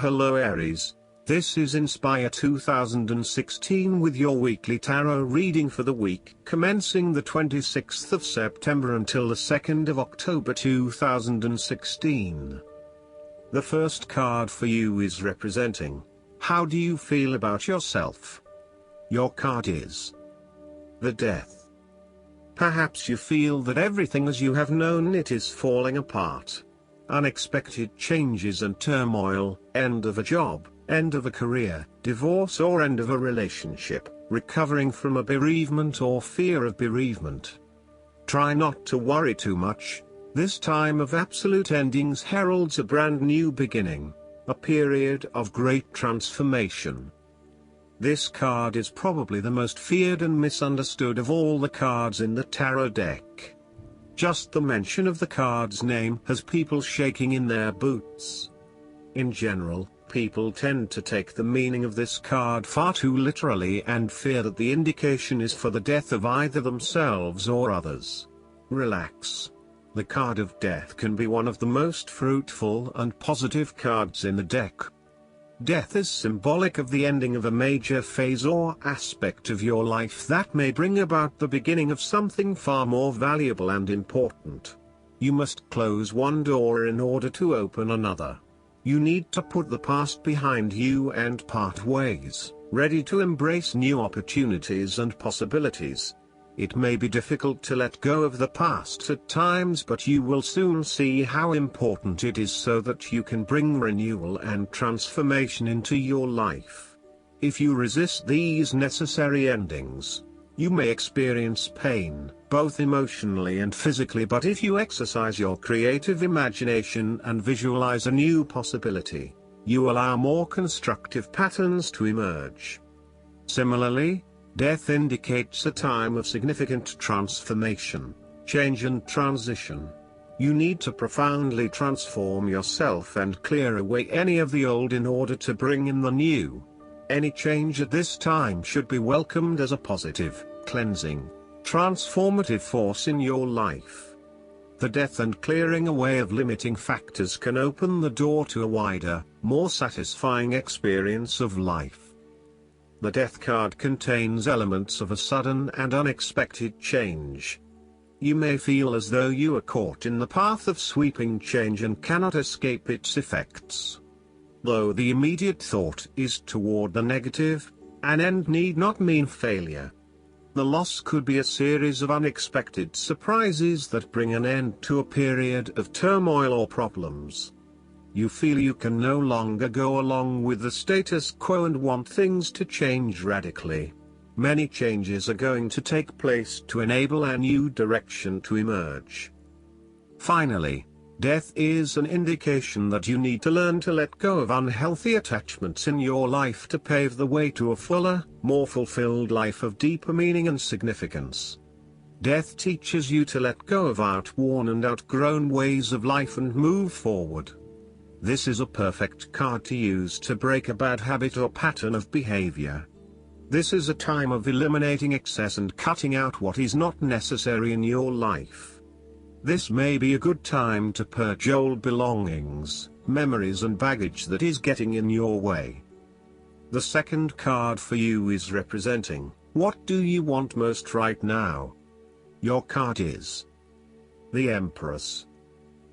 Hello Aries, this is Inspire 2016 with your weekly tarot reading for the week commencing the 26th of September until the 2nd of October 2016. The first card for you is representing, how do you feel about yourself? Your card is the Death. Perhaps you feel that everything as you have known it is falling apart. Unexpected changes and turmoil, end of a job, end of a career, divorce or end of a relationship, recovering from a bereavement or fear of bereavement. Try not to worry too much. This time of absolute endings heralds a brand new beginning, a period of great transformation. This card is probably the most feared and misunderstood of all the cards in the tarot deck. Just the mention of the card's name has people shaking in their boots. In general, people tend to take the meaning of this card far too literally and fear that the indication is for the death of either themselves or others. Relax. The card of death can be one of the most fruitful and positive cards in the deck. Death is symbolic of the ending of a major phase or aspect of your life that may bring about the beginning of something far more valuable and important. You must close one door in order to open another. You need to put the past behind you and part ways, ready to embrace new opportunities and possibilities. It may be difficult to let go of the past at times, but you will soon see how important it is so that you can bring renewal and transformation into your life. If you resist these necessary endings, you may experience pain, both emotionally and physically, but if you exercise your creative imagination and visualize a new possibility, you allow more constructive patterns to emerge. Similarly, death indicates a time of significant transformation, change and transition. You need to profoundly transform yourself and clear away any of the old in order to bring in the new. Any change at this time should be welcomed as a positive, cleansing, transformative force in your life. The death and clearing away of limiting factors can open the door to a wider, more satisfying experience of life. The Death card contains elements of a sudden and unexpected change. You may feel as though you are caught in the path of sweeping change and cannot escape its effects. Though the immediate thought is toward the negative, an end need not mean failure. The loss could be a series of unexpected surprises that bring an end to a period of turmoil or problems. You feel you can no longer go along with the status quo and want things to change radically. Many changes are going to take place to enable a new direction to emerge. Finally, death is an indication that you need to learn to let go of unhealthy attachments in your life to pave the way to a fuller, more fulfilled life of deeper meaning and significance. Death teaches you to let go of outworn and outgrown ways of life and move forward. This is a perfect card to use to break a bad habit or pattern of behavior. This is a time of eliminating excess and cutting out what is not necessary in your life. This may be a good time to purge old belongings, memories and baggage that is getting in your way. The second card for you is representing, what do you want most right now? Your card is the Empress.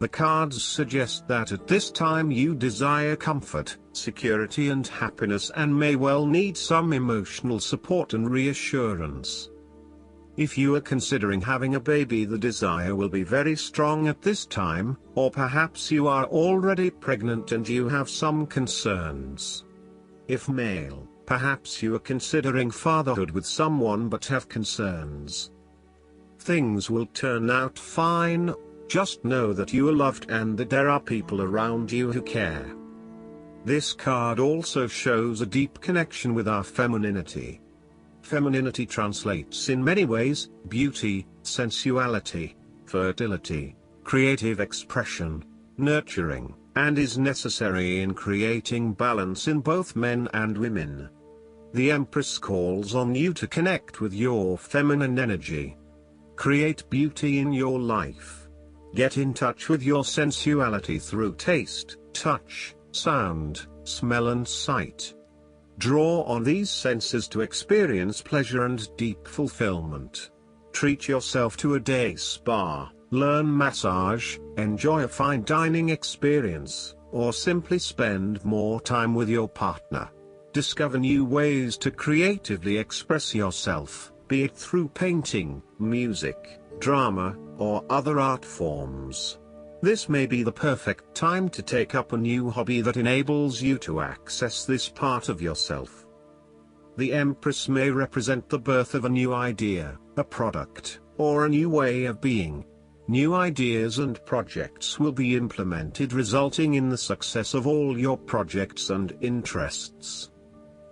The cards suggest that at this time you desire comfort, security and happiness and may well need some emotional support and reassurance. If you are considering having a baby, the desire will be very strong at this time, or perhaps you are already pregnant and you have some concerns. If male, perhaps you are considering fatherhood with someone but have concerns. Things will turn out fine, just know that you are loved and that there are people around you who care. This card also shows a deep connection with our femininity. Femininity translates in many ways: beauty, sensuality, fertility, creative expression, nurturing, and is necessary in creating balance in both men and women. The Empress calls on you to connect with your feminine energy. Create beauty in your life. Get in touch with your sensuality through taste, touch, sound, smell and sight. Draw on these senses to experience pleasure and deep fulfillment. Treat yourself to a day spa, learn massage, enjoy a fine dining experience, or simply spend more time with your partner. Discover new ways to creatively express yourself, be it through painting, music, drama, or other art forms. This may be the perfect time to take up a new hobby that enables you to access this part of yourself. The Empress may represent the birth of a new idea, a product, or a new way of being. New ideas and projects will be implemented, resulting in the success of all your projects and interests.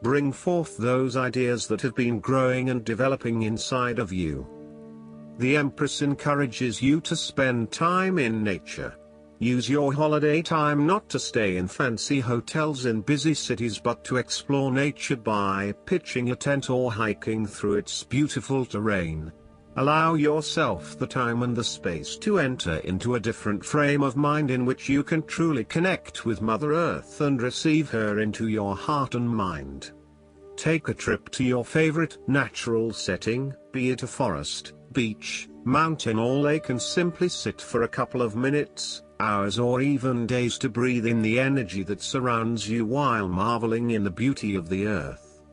Bring forth those ideas that have been growing and developing inside of you. The Empress encourages you to spend time in nature. Use your holiday time not to stay in fancy hotels in busy cities but to explore nature by pitching a tent or hiking through its beautiful terrain. Allow yourself the time and the space to enter into a different frame of mind in which you can truly connect with Mother Earth and receive her into your heart and mind. Take a trip to your favorite natural setting, be it a forest, beach, mountain or lake, and simply sit for a couple of minutes, hours or even days to breathe in the energy that surrounds you while marveling in the beauty of the earth.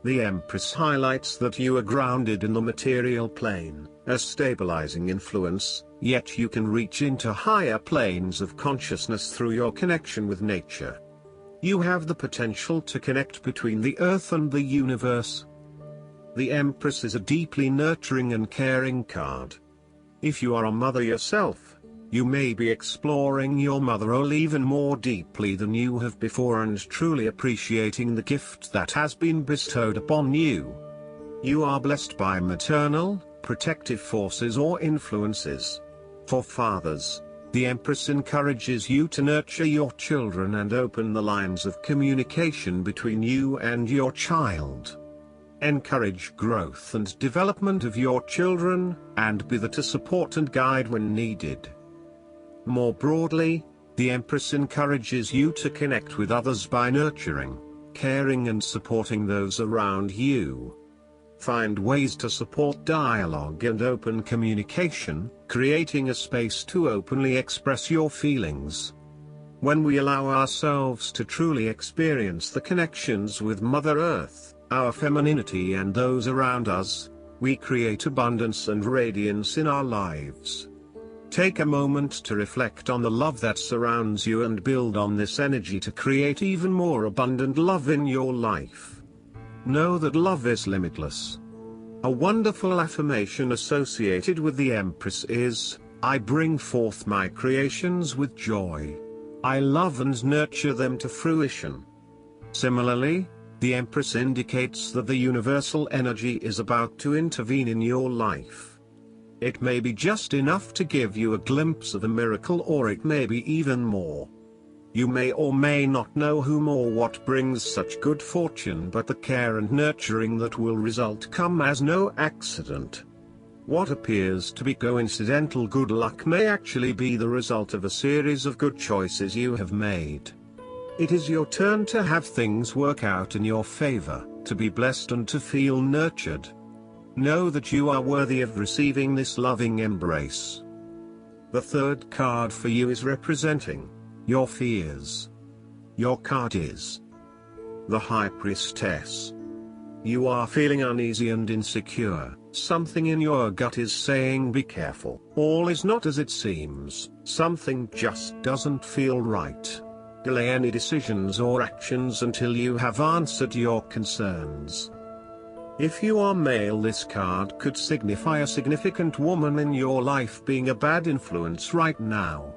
The Empress highlights that you are grounded in the material plane, a stabilizing influence, yet you can reach into higher planes of consciousness through your connection with nature. You have the potential to connect between the earth and the universe. The Empress is a deeply nurturing and caring card. If you are a mother yourself, you may be exploring your mother role even more deeply than you have before and truly appreciating the gift that has been bestowed upon you. You are blessed by maternal, protective forces or influences. For fathers, the Empress encourages you to nurture your children and open the lines of communication between you and your child. Encourage growth and development of your children, and be there to support and guide when needed. More broadly, the Empress encourages you to connect with others by nurturing, caring and supporting those around you. Find ways to support dialogue and open communication, creating a space to openly express your feelings. When we allow ourselves to truly experience the connections with Mother Earth, our femininity and those around us, we create abundance and radiance in our lives. Take a moment to reflect on the love that surrounds you and build on this energy to create even more abundant love in your life. Know that love is limitless. A wonderful affirmation associated with the Empress is, "I bring forth my creations with joy. I love and nurture them to fruition." Similarly, the Empress indicates that the universal energy is about to intervene in your life. It may be just enough to give you a glimpse of a miracle, or it may be even more. You may or may not know whom or what brings such good fortune, but the care and nurturing that will result come as no accident. What appears to be coincidental good luck may actually be the result of a series of good choices you have made. It is your turn to have things work out in your favor, to be blessed and to feel nurtured. Know that you are worthy of receiving this loving embrace. The third card for you is representing your fears. Your card is the High Priestess. You are feeling uneasy and insecure, Something in your gut is saying be careful. All is not as it seems. Something just doesn't feel right. Delay any decisions or actions until you have answered your concerns. If you are male, this card could signify a significant woman in your life being a bad influence right now.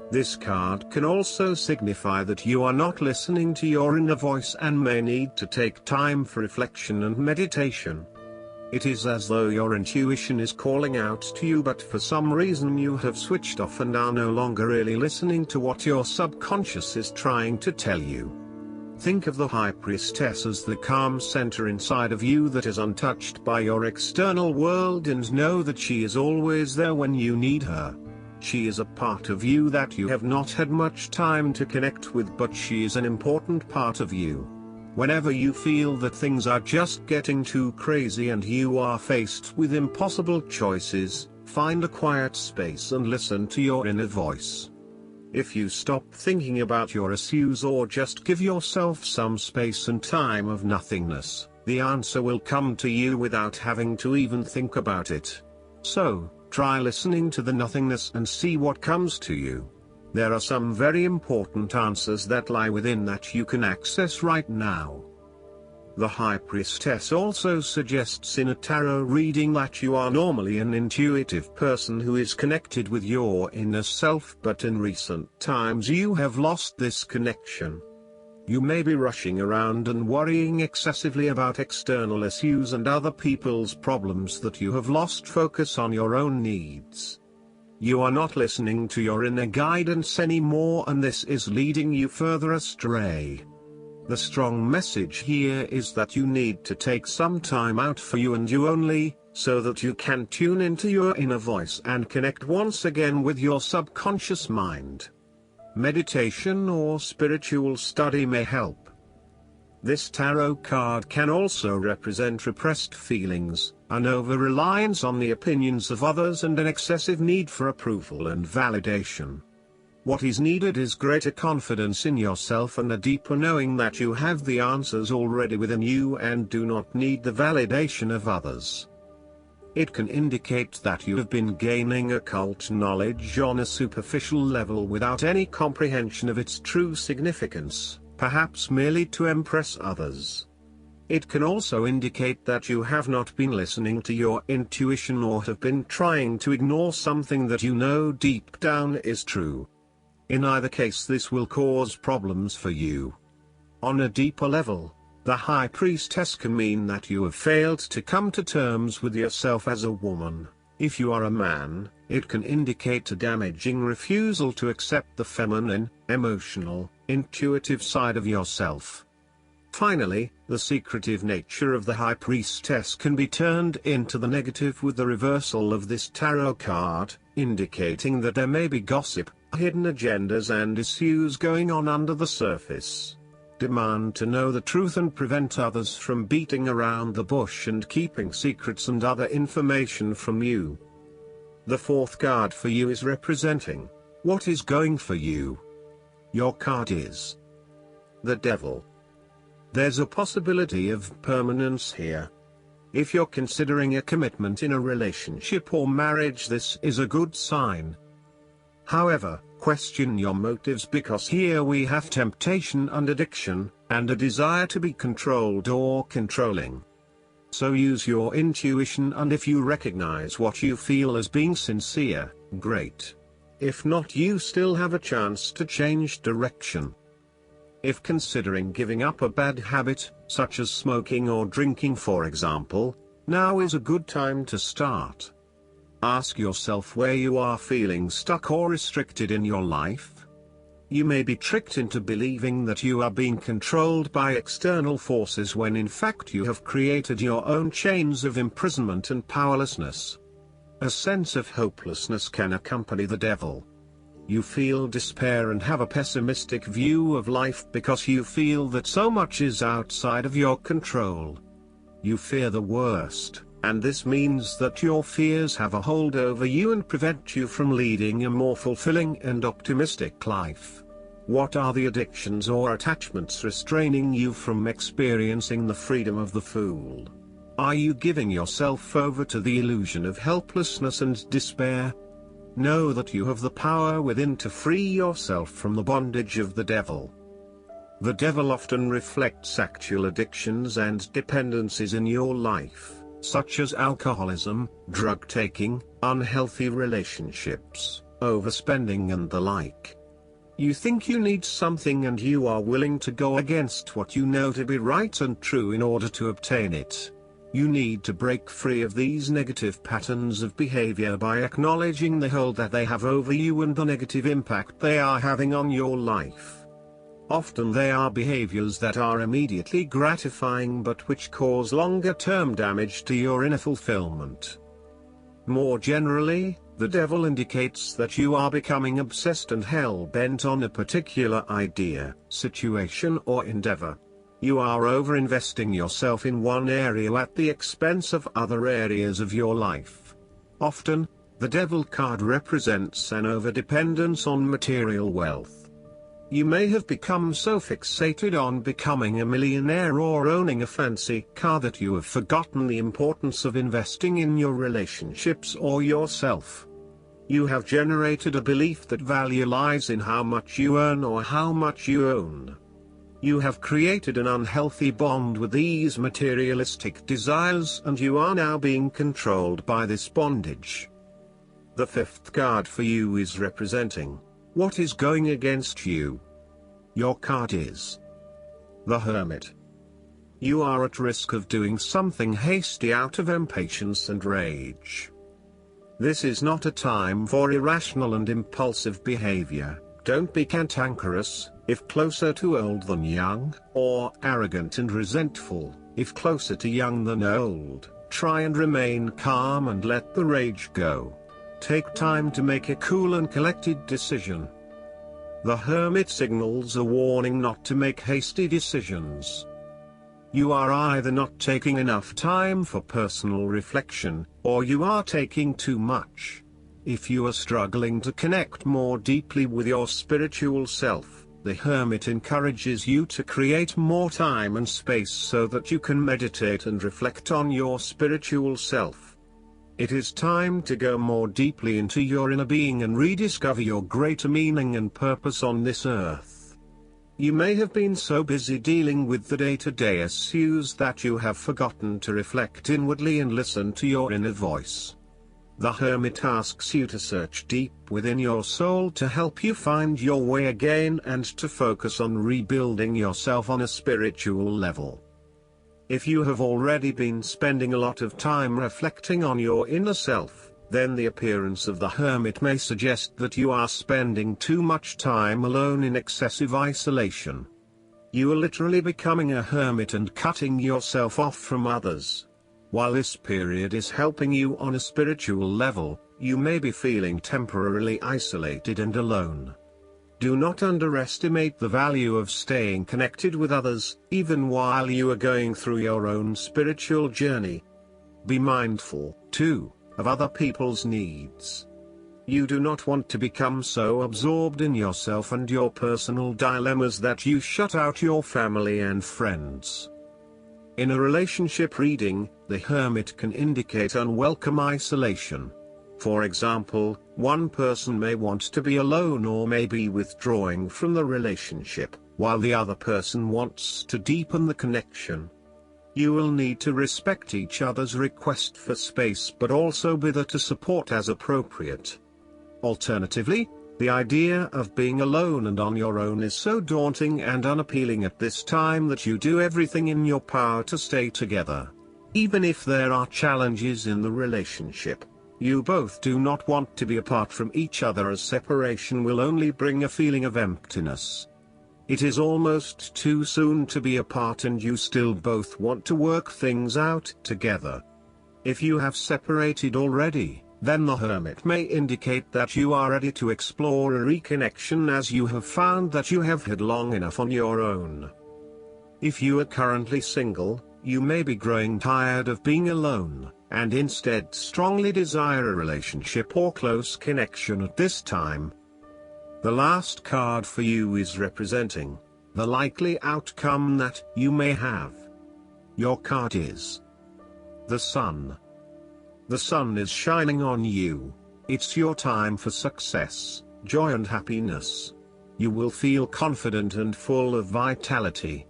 This card can also signify that you are not listening to your inner voice and may need to take time for reflection and meditation. It is as though your intuition is calling out to you, but for some reason you have switched off and are no longer really listening to what your subconscious is trying to tell you. Think of the High Priestess as the calm center inside of you that is untouched by your external world, and know that she is always there when you need her. She is a part of you that you have not had much time to connect with, but she is an important part of you. Whenever you feel that things are just getting too crazy and you are faced with impossible choices, find a quiet space and listen to your inner voice. If you stop thinking about your issues or just give yourself some space and time of nothingness, the answer will come to you without having to even think about it. So, try listening to the nothingness and see what comes to you. There are some very important answers that lie within that you can access right now. The High Priestess also suggests in a tarot reading that you are normally an intuitive person who is connected with your inner self, but in recent times you have lost this connection. You may be rushing around and worrying excessively about external issues and other people's problems that you have lost focus on your own needs. You are not listening to your inner guidance anymore, and this is leading you further astray. The strong message here is that you need to take some time out for you and you only, so that you can tune into your inner voice and connect once again with your subconscious mind. Meditation or spiritual study may help. This tarot card can also represent repressed feelings, an over-reliance on the opinions of others and an excessive need for approval and validation. What is needed is greater confidence in yourself and a deeper knowing that you have the answers already within you and do not need the validation of others. It can indicate that you have been gaining occult knowledge on a superficial level without any comprehension of its true significance, perhaps merely to impress others. It can also indicate that you have not been listening to your intuition or have been trying to ignore something that you know deep down is true. In either case, this will cause problems for you. On a deeper level, the High Priestess can mean that you have failed to come to terms with yourself as a woman. If you are a man, it can indicate a damaging refusal to accept the feminine, emotional, intuitive side of yourself. Finally, the secretive nature of the High Priestess can be turned into the negative with the reversal of this tarot card, indicating that there may be gossip, hidden agendas and issues going on under the surface. Demand to know the truth and prevent others from beating around the bush and keeping secrets and other information from you. The fourth card for you is representing what is going for you. Your card is the Devil. There's a possibility of permanence here. If you're considering a commitment in a relationship or marriage, this is a good sign. However, question your motives, because here we have temptation and addiction, and a desire to be controlled or controlling. So use your intuition, and if you recognize what you feel as being sincere, great. If not, you still have a chance to change direction. If considering giving up a bad habit, such as smoking or drinking for example, now is a good time to start. Ask yourself where you are feeling stuck or restricted in your life. You may be tricked into believing that you are being controlled by external forces when in fact you have created your own chains of imprisonment and powerlessness. A sense of hopelessness can accompany the Devil. You feel despair and have a pessimistic view of life because you feel that so much is outside of your control. You fear the worst, and this means that your fears have a hold over you and prevent you from leading a more fulfilling and optimistic life. What are the addictions or attachments restraining you from experiencing the freedom of the Fool? Are you giving yourself over to the illusion of helplessness and despair? Know that you have the power within to free yourself from the bondage of the devil. The devil often reflects actual addictions and dependencies in your life, such as alcoholism, drug taking, unhealthy relationships, overspending and the like. You think you need something and you are willing to go against what you know to be right and true in order to obtain it. You need to break free of these negative patterns of behavior by acknowledging the hold that they have over you and the negative impact they are having on your life. Often they are behaviors that are immediately gratifying but which cause longer-term damage to your inner fulfillment. More generally, the devil indicates that you are becoming obsessed and hell-bent on a particular idea, situation or endeavor. You are over-investing yourself in one area at the expense of other areas of your life. Often, the devil card represents an over-dependence on material wealth. You may have become so fixated on becoming a millionaire or owning a fancy car that you have forgotten the importance of investing in your relationships or yourself. You have generated a belief that value lies in how much you earn or how much you own. You have created an unhealthy bond with these materialistic desires and you are now being controlled by this bondage. The fifth card for you is representing what is going against you. Your card is the Hermit. You are at risk of doing something hasty out of impatience and rage. This is not a time for irrational and impulsive behavior. Don't be cantankerous, if closer to old than young, or arrogant and resentful, if closer to young than old. Try and remain calm and let the rage go. Take time to make a cool and collected decision. The Hermit signals a warning not to make hasty decisions. You are either not taking enough time for personal reflection, or you are taking too much. If you are struggling to connect more deeply with your spiritual self, the Hermit encourages you to create more time and space so that you can meditate and reflect on your spiritual self. It is time to go more deeply into your inner being and rediscover your greater meaning and purpose on this earth. You may have been so busy dealing with the day-to-day issues that you have forgotten to reflect inwardly and listen to your inner voice. The Hermit asks you to search deep within your soul to help you find your way again and to focus on rebuilding yourself on a spiritual level. If you have already been spending a lot of time reflecting on your inner self, then the appearance of the Hermit may suggest that you are spending too much time alone in excessive isolation. You are literally becoming a hermit and cutting yourself off from others. While this period is helping you on a spiritual level, you may be feeling temporarily isolated and alone. Do not underestimate the value of staying connected with others, even while you are going through your own spiritual journey. Be mindful, too, of other people's needs. You do not want to become so absorbed in yourself and your personal dilemmas that you shut out your family and friends. In a relationship reading, the Hermit can indicate unwelcome isolation. For example, one person may want to be alone or may be withdrawing from the relationship, while the other person wants to deepen the connection. You will need to respect each other's request for space but also be there to support as appropriate. Alternatively, the idea of being alone and on your own is so daunting and unappealing at this time that you do everything in your power to stay together. Even if there are challenges in the relationship, you both do not want to be apart from each other, as separation will only bring a feeling of emptiness. It is almost too soon to be apart and you still both want to work things out together. If you have separated already, then the Hermit may indicate that you are ready to explore a reconnection as you have found that you have had long enough on your own. If you are currently single, you may be growing tired of being alone, and instead strongly desire a relationship or close connection at this time. The last card for you is representing the likely outcome that you may have. Your card is The sun. The sun is shining on you. It's your time for success, joy and happiness. You will feel confident and full of vitality.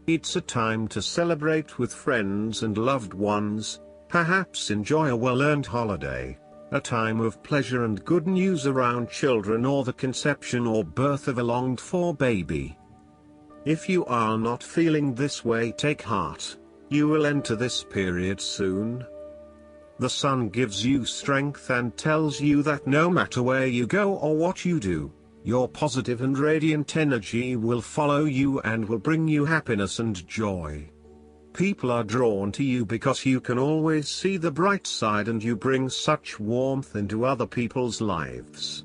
It's a time to celebrate with friends and loved ones, perhaps enjoy a well-earned holiday, a time of pleasure and good news around children or the conception or birth of a longed-for baby. If you are not feeling this way, take heart. You will enter this period soon. The sun gives you strength and tells you that no matter where you go or what you do, your positive and radiant energy will follow you and will bring you happiness and joy. People are drawn to you because you can always see the bright side and you bring such warmth into other people's lives.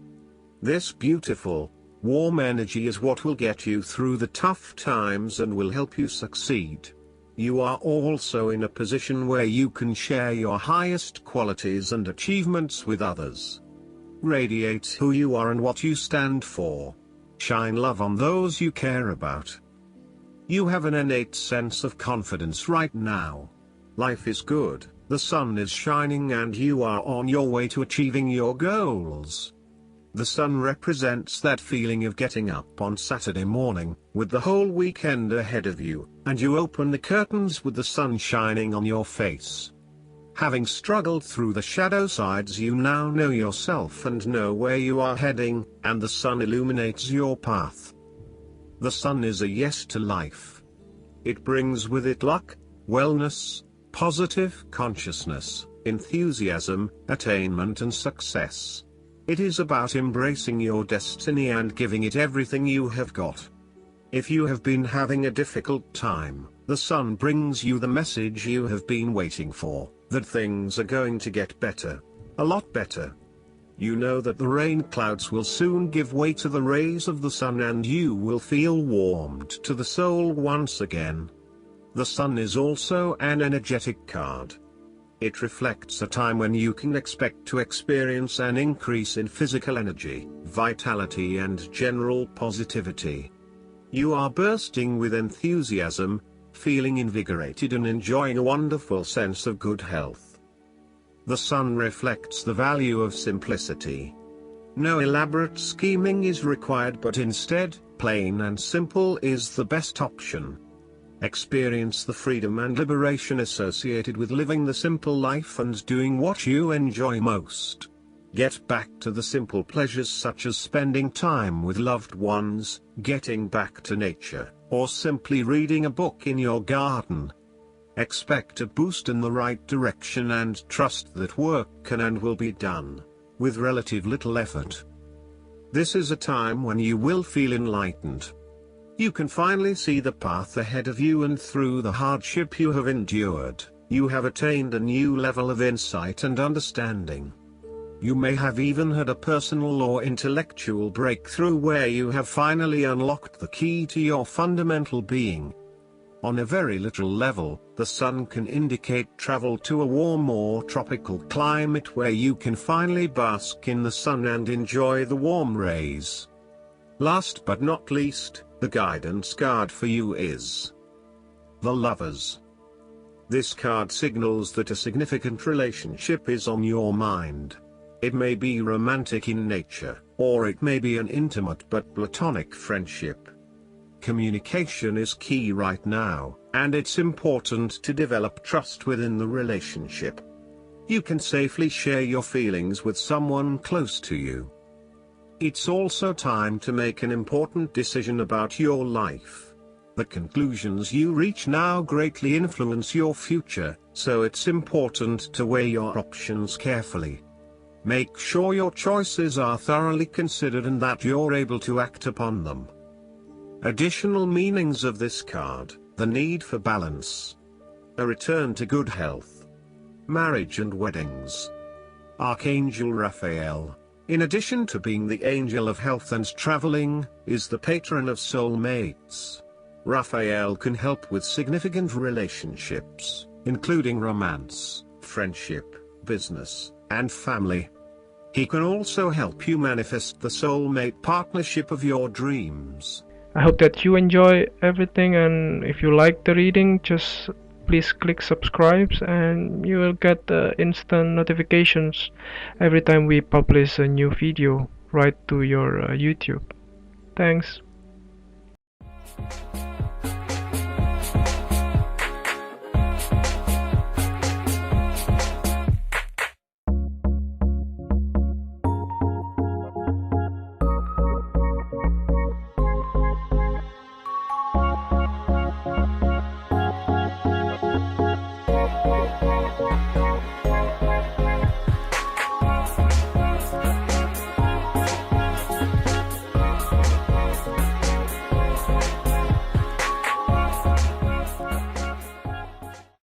This beautiful, warm energy is what will get you through the tough times and will help you succeed. You are also in a position where you can share your highest qualities and achievements with others. Radiate who you are and what you stand for. Shine love on those you care about. You have an innate sense of confidence right now. Life is good, the sun is shining and you are on your way to achieving your goals. The sun represents that feeling of getting up on Saturday morning, with the whole weekend ahead of you, and you open the curtains with the sun shining on your face. Having struggled through the shadow sides, you now know yourself and know where you are heading, and the sun illuminates your path. The sun is a yes to life. It brings with it luck, wellness, positive consciousness, enthusiasm, attainment and success. It is about embracing your destiny and giving it everything you have got. If you have been having a difficult time, the sun brings you the message you have been waiting for, that things are going to get better. A lot better. You know that the rain clouds will soon give way to the rays of the sun and you will feel warmed to the soul once again. The sun is also an energetic card. It reflects a time when you can expect to experience an increase in physical energy, vitality and general positivity. You are bursting with enthusiasm, feeling invigorated and enjoying a wonderful sense of good health. The sun reflects the value of simplicity. No elaborate scheming is required, but instead, plain and simple is the best option. Experience the freedom and liberation associated with living the simple life and doing what you enjoy most. Get back to the simple pleasures such as spending time with loved ones, getting back to nature, or simply reading a book in your garden. Expect a boost in the right direction and trust that work can and will be done, with relative little effort. This is a time when you will feel enlightened. You can finally see the path ahead of you, and through the hardship you have endured, you have attained a new level of insight and understanding. You may have even had a personal or intellectual breakthrough where you have finally unlocked the key to your fundamental being. On a very literal level, the sun can indicate travel to a warm or tropical climate where you can finally bask in the sun and enjoy the warm rays. Last but not least, the guidance card for you is the Lovers. This card signals that a significant relationship is on your mind. It may be romantic in nature, or it may be an intimate but platonic friendship. Communication is key right now, and it's important to develop trust within the relationship. You can safely share your feelings with someone close to you. It's also time to make an important decision about your life. The conclusions you reach now greatly influence your future, so it's important to weigh your options carefully. Make sure your choices are thoroughly considered and that you're able to act upon them. Additional meanings of this card: the need for balance, a return to good health, marriage and weddings. Archangel Raphael, in addition to being the angel of health and traveling, is the patron of soulmates. Raphael can help with significant relationships, including romance, friendship, business, and family. He can also help you manifest the soulmate partnership of your dreams. I hope that you enjoy everything, and if you like the reading, just please click subscribe, and you will get the instant notifications every time we publish a new video right to your YouTube. Thanks.